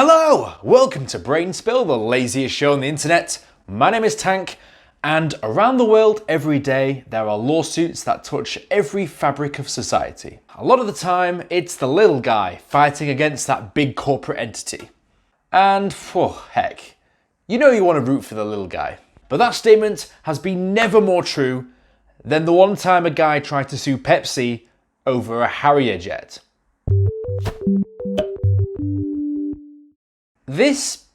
Hello! Welcome to Brain Spill, the laziest show on the internet. My name is Tank, and around the world every day there are lawsuits that touch every fabric of society. A lot of the time it's the little guy fighting against that big corporate entity. And, oh, heck, you know you want to root for the little guy. But that statement has been never more true than the one time a guy tried to sue Pepsi over a Harrier jet. This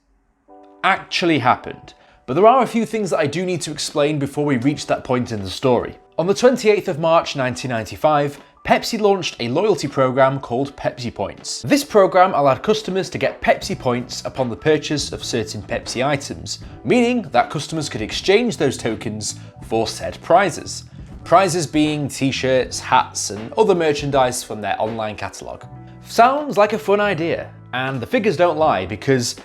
actually happened, but there are a few things that I do need to explain before we reach that point in the story. On the 28th of March 1995, Pepsi launched a loyalty program called Pepsi Points. This program allowed customers to get Pepsi points upon the purchase of certain Pepsi items, meaning that customers could exchange those tokens for said prizes. Prizes being t-shirts, hats, and other merchandise from their online catalogue. Sounds like a fun idea. And the figures don't lie, because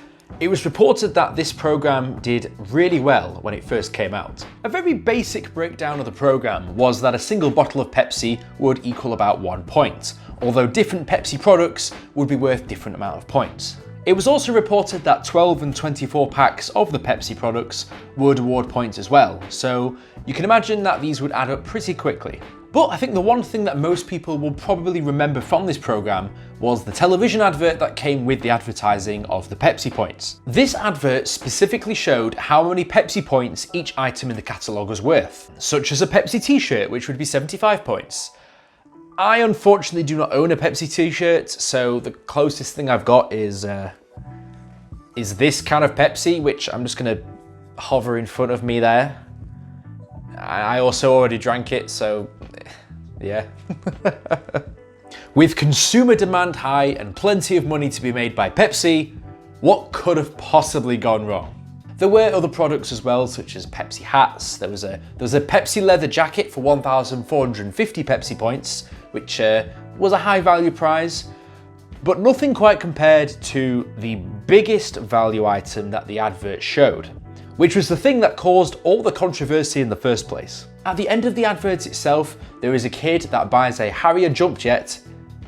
it was reported that this program did really well when it first came out. A very basic breakdown of the program was that a single bottle of Pepsi would equal about 1 point, although different Pepsi products would be worth different amount of points. It was also reported that 12 and 24 packs of the Pepsi products would award points as well, so you can imagine that these would add up pretty quickly. But I think the one thing that most people will probably remember from this program was the television advert that came with the advertising of the Pepsi points. This advert specifically showed how many Pepsi points each item in the catalogue was worth, such as a Pepsi t-shirt, which would be 75 points. I unfortunately do not own a Pepsi t-shirt, so the closest thing I've got is this can of Pepsi, which I'm just gonna hover in front of me there. I also already drank it, so yeah. With consumer demand high and plenty of money to be made by Pepsi, what could have possibly gone wrong? There were other products as well, such as Pepsi hats. There was a Pepsi leather jacket for 1,450 Pepsi points, which was a high value prize, but nothing quite compared to the biggest value item that the advert showed, which was the thing that caused all the controversy in the first place. At the end of the advert itself, there is a kid that buys a Harrier Jump Jet,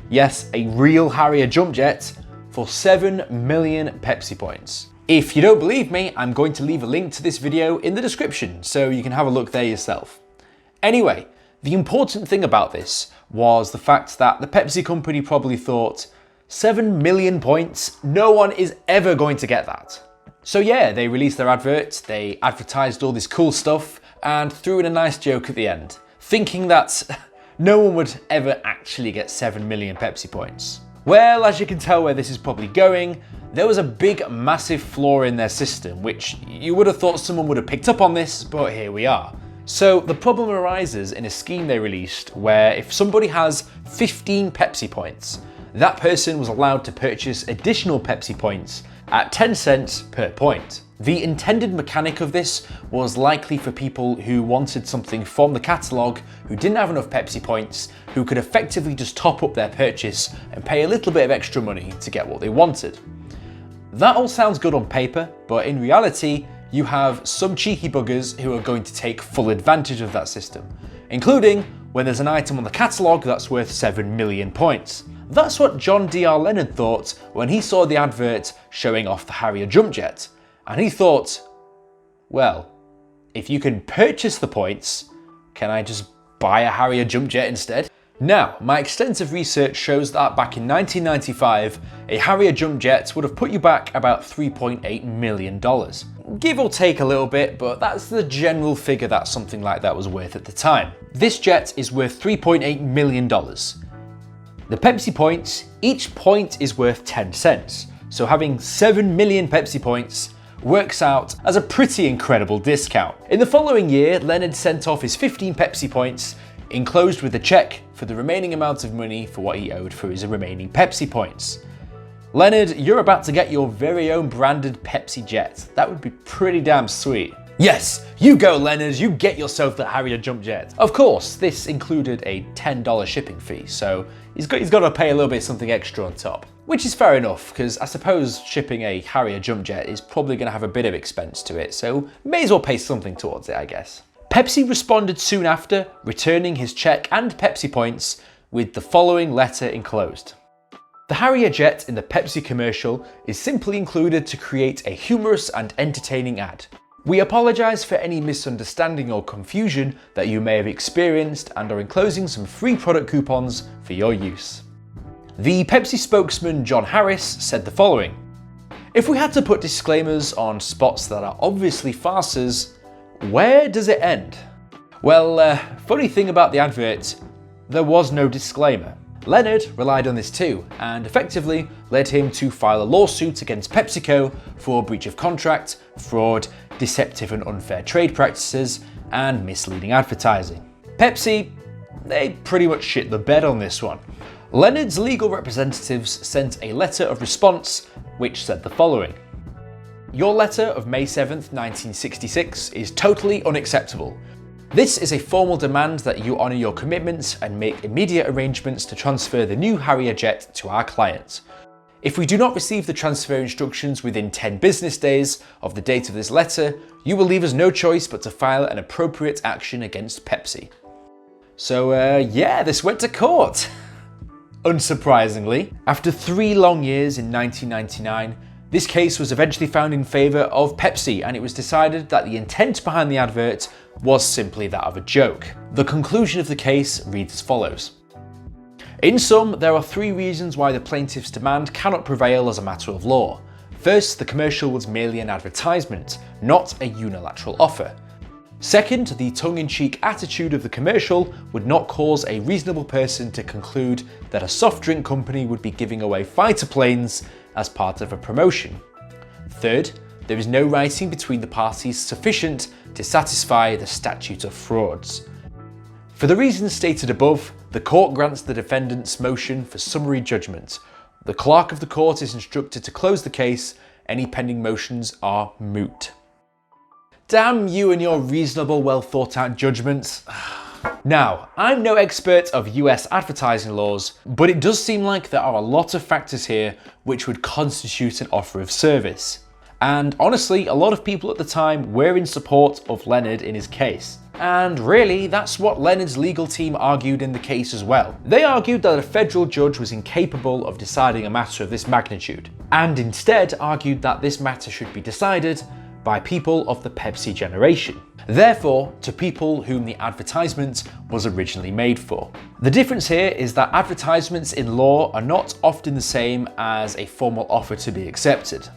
yes, a real Harrier Jump Jet, for 7 million Pepsi points. If you don't believe me, I'm going to leave a link to this video in the description so you can have a look there yourself. Anyway, the important thing about this was the fact that the Pepsi company probably thought, 7 million points, no one is ever going to get that. So yeah, they released their advert, they advertised all this cool stuff, and threw in a nice joke at the end, thinking that no one would ever actually get 7 million Pepsi points. Well, as you can tell where this is probably going, there was a big, massive flaw in their system, which you would have thought someone would have picked up on this, but here we are. So the problem arises in a scheme they released where if somebody has 15 Pepsi points, that person was allowed to purchase additional Pepsi points at 10 cents per point. The intended mechanic of this was likely for people who wanted something from the catalogue, who didn't have enough Pepsi points, who could effectively just top up their purchase and pay a little bit of extra money to get what they wanted. That all sounds good on paper, but in reality, you have some cheeky buggers who are going to take full advantage of that system, including when there's an item on the catalogue that's worth 7 million points. That's what John D.R. Leonard thought when he saw the advert showing off the Harrier Jump Jet. And he thought, well, if you can purchase the points, can I just buy a Harrier Jump Jet instead? Now, my extensive research shows that back in 1995, a Harrier Jump Jet would have put you back about $3.8 million. Give or take a little bit, but that's the general figure that something like that was worth at the time. This jet is worth $3.8 million. The Pepsi points, each point is worth 10 cents, so having 7 million Pepsi points works out as a pretty incredible discount. In the following year, Leonard sent off his 15 Pepsi points, enclosed with a check for the remaining amount of money for what he owed for his remaining Pepsi points. Leonard, you're about to get your very own branded Pepsi jet. That would be pretty damn sweet. Yes, you go Leonard, you get yourself that Harrier Jump Jet. Of course, this included a $10 shipping fee, so he's got to pay a little bit something extra on top. Which is fair enough, because I suppose shipping a Harrier Jump Jet is probably going to have a bit of expense to it, so may as well pay something towards it, I guess. Pepsi responded soon after, returning his check and Pepsi points with the following letter enclosed. The Harrier Jet in the Pepsi commercial is simply included to create a humorous and entertaining ad. We apologise for any misunderstanding or confusion that you may have experienced and are enclosing some free product coupons for your use. The Pepsi spokesman John Harris said the following: "If we had to put disclaimers on spots that are obviously farces, where does it end?" Well, funny thing about the advert, there was no disclaimer. Leonard relied on this too, and effectively led him to file a lawsuit against PepsiCo for breach of contract, fraud, deceptive and unfair trade practices, and misleading advertising. Pepsi, they pretty much shit the bed on this one. Leonard's legal representatives sent a letter of response which said the following: "Your letter of May 7th, 1966 is totally unacceptable. This is a formal demand that you honour your commitments and make immediate arrangements to transfer the new Harrier Jet to our client. If we do not receive the transfer instructions within 10 business days of the date of this letter, you will leave us no choice but to file an appropriate action against Pepsi." So yeah, this went to court. Unsurprisingly, after 3 long years in 1999, this case was eventually found in favour of Pepsi, and it was decided that the intent behind the advert was simply that of a joke. The conclusion of the case reads as follows: "In sum, there are 3 reasons why the plaintiff's demand cannot prevail as a matter of law. First, the commercial was merely an advertisement, not a unilateral offer. Second, the tongue-in-cheek attitude of the commercial would not cause a reasonable person to conclude that a soft drink company would be giving away fighter planes as part of a promotion. Third, there is no writing between the parties sufficient to satisfy the statute of frauds. For the reasons stated above, the court grants the defendant's motion for summary judgment. The clerk of the court is instructed to close the case. Any pending motions are moot." Damn you and your reasonable, well thought out judgments. Now, I'm no expert of US advertising laws, but it does seem like there are a lot of factors here which would constitute an offer of service. And honestly, a lot of people at the time were in support of Leonard in his case. And really, that's what Leonard's legal team argued in the case as well. They argued that a federal judge was incapable of deciding a matter of this magnitude, and instead argued that this matter should be decided by people of the Pepsi generation. Therefore, to people whom the advertisement was originally made for. The difference here is that advertisements in law are not often the same as a formal offer to be accepted.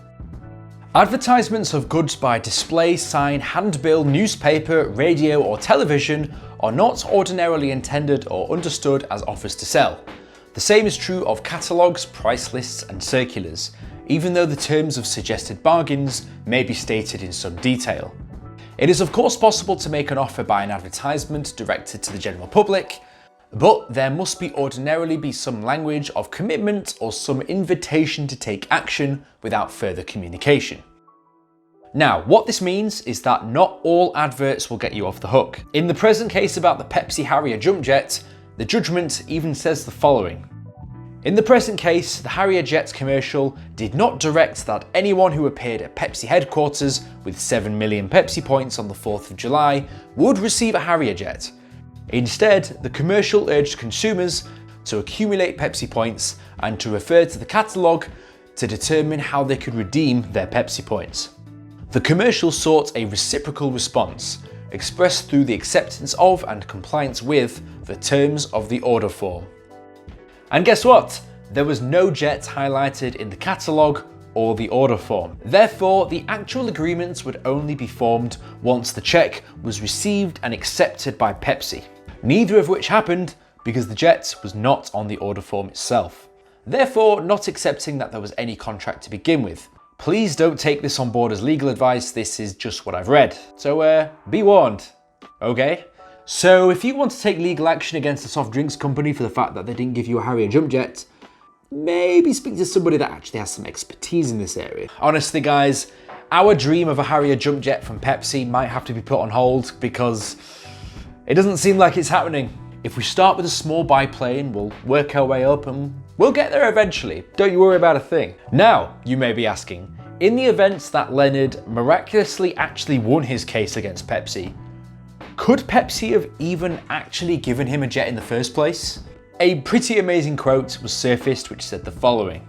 Advertisements of goods by display, sign, handbill, newspaper, radio or television are not ordinarily intended or understood as offers to sell. The same is true of catalogues, price lists and circulars, even though the terms of suggested bargains may be stated in some detail. It is of course possible to make an offer by an advertisement directed to the general public, but there must ordinarily be some language of commitment or some invitation to take action without further communication. Now, what this means is that not all adverts will get you off the hook. In the present case about the Pepsi Harrier Jump Jet, the judgment even says the following: "In the present case, the Harrier Jet commercial did not direct that anyone who appeared at Pepsi headquarters with 7 million Pepsi points on the 4th of July would receive a Harrier Jet. Instead, the commercial urged consumers to accumulate Pepsi points and to refer to the catalogue to determine how they could redeem their Pepsi points. The commercial sought a reciprocal response, expressed through the acceptance of and compliance with the terms of the order form." And guess what? There was no jet highlighted in the catalogue or the order form. Therefore, the actual agreement would only be formed once the check was received and accepted by Pepsi. Neither of which happened because the jet was not on the order form itself. Therefore, not accepting that there was any contract to begin with. Please don't take this on board as legal advice, this is just what I've read. So be warned, okay? So if you want to take legal action against a soft drinks company for the fact that they didn't give you a Harrier Jump Jet, maybe speak to somebody that actually has some expertise in this area. Honestly guys, our dream of a Harrier Jump Jet from Pepsi might have to be put on hold because it doesn't seem like it's happening. If we start with a small biplane, we'll work our way up and we'll get there eventually. Don't you worry about a thing. Now, you may be asking, in the event that Leonard miraculously actually won his case against Pepsi, could Pepsi have even actually given him a jet in the first place? A pretty amazing quote was surfaced which said the following: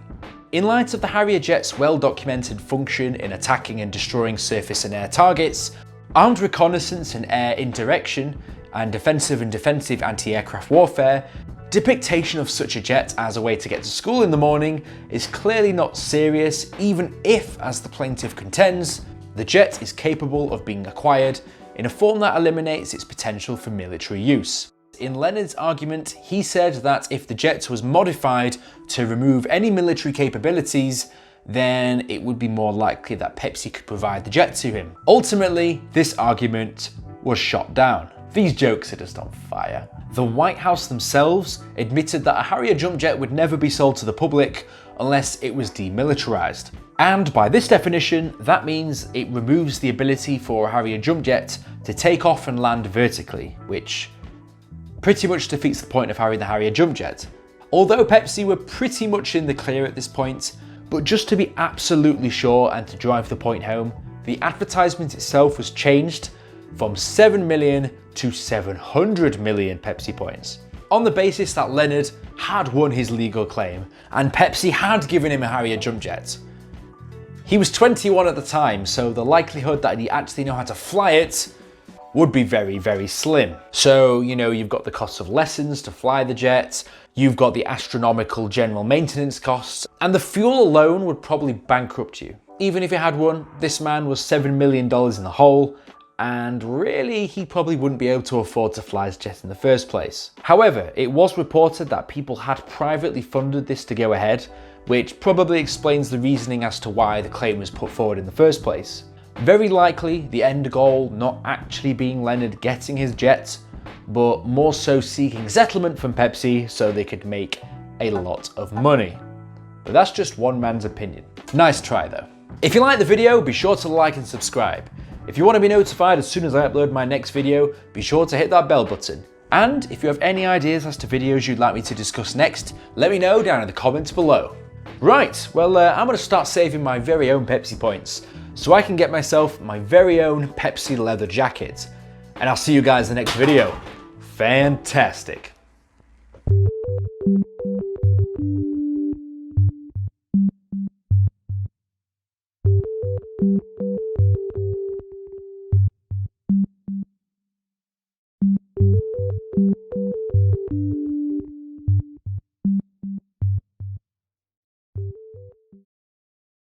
"In light of the Harrier jet's well-documented function in attacking and destroying surface and air targets, armed reconnaissance and air indirection, and defensive anti-aircraft warfare, depiction of such a jet as a way to get to school in the morning is clearly not serious, even if, as the plaintiff contends, the jet is capable of being acquired in a form that eliminates its potential for military use." In Leonard's argument, he said that if the jet was modified to remove any military capabilities, then it would be more likely that Pepsi could provide the jet to him. Ultimately, this argument was shot down. These jokes are just on fire. The White House themselves admitted that a Harrier Jump Jet would never be sold to the public unless it was demilitarized. And by this definition, that means it removes the ability for a Harrier Jump Jet to take off and land vertically, which pretty much defeats the point of having the Harrier Jump Jet. Although Pepsi were pretty much in the clear at this point, but just to be absolutely sure and to drive the point home, the advertisement itself was changed from 7 million to 700 million Pepsi points, on the basis that Leonard had won his legal claim and Pepsi had given him a Harrier Jump Jet. He was 21 at the time, so the likelihood that he actually knew how to fly it would be very, very slim. So, you've got the cost of lessons to fly the jet, you've got the astronomical general maintenance costs, and the fuel alone would probably bankrupt you. Even if you had one, this man was $7 million in the hole, and really, he probably wouldn't be able to afford to fly his jet in the first place. However, it was reported that people had privately funded this to go ahead, which probably explains the reasoning as to why the claim was put forward in the first place. Very likely the end goal not actually being Leonard getting his jet, but more so seeking settlement from Pepsi so they could make a lot of money. But that's just one man's opinion. Nice try though. If you like the video, be sure to like and subscribe. If you want to be notified as soon as I upload my next video, be sure to hit that bell button. And if you have any ideas as to videos you'd like me to discuss next, let me know down in the comments below. Right, well I'm going to start saving my very own Pepsi points, so I can get myself my very own Pepsi leather jacket. And I'll see you guys in the next video. Fantastic.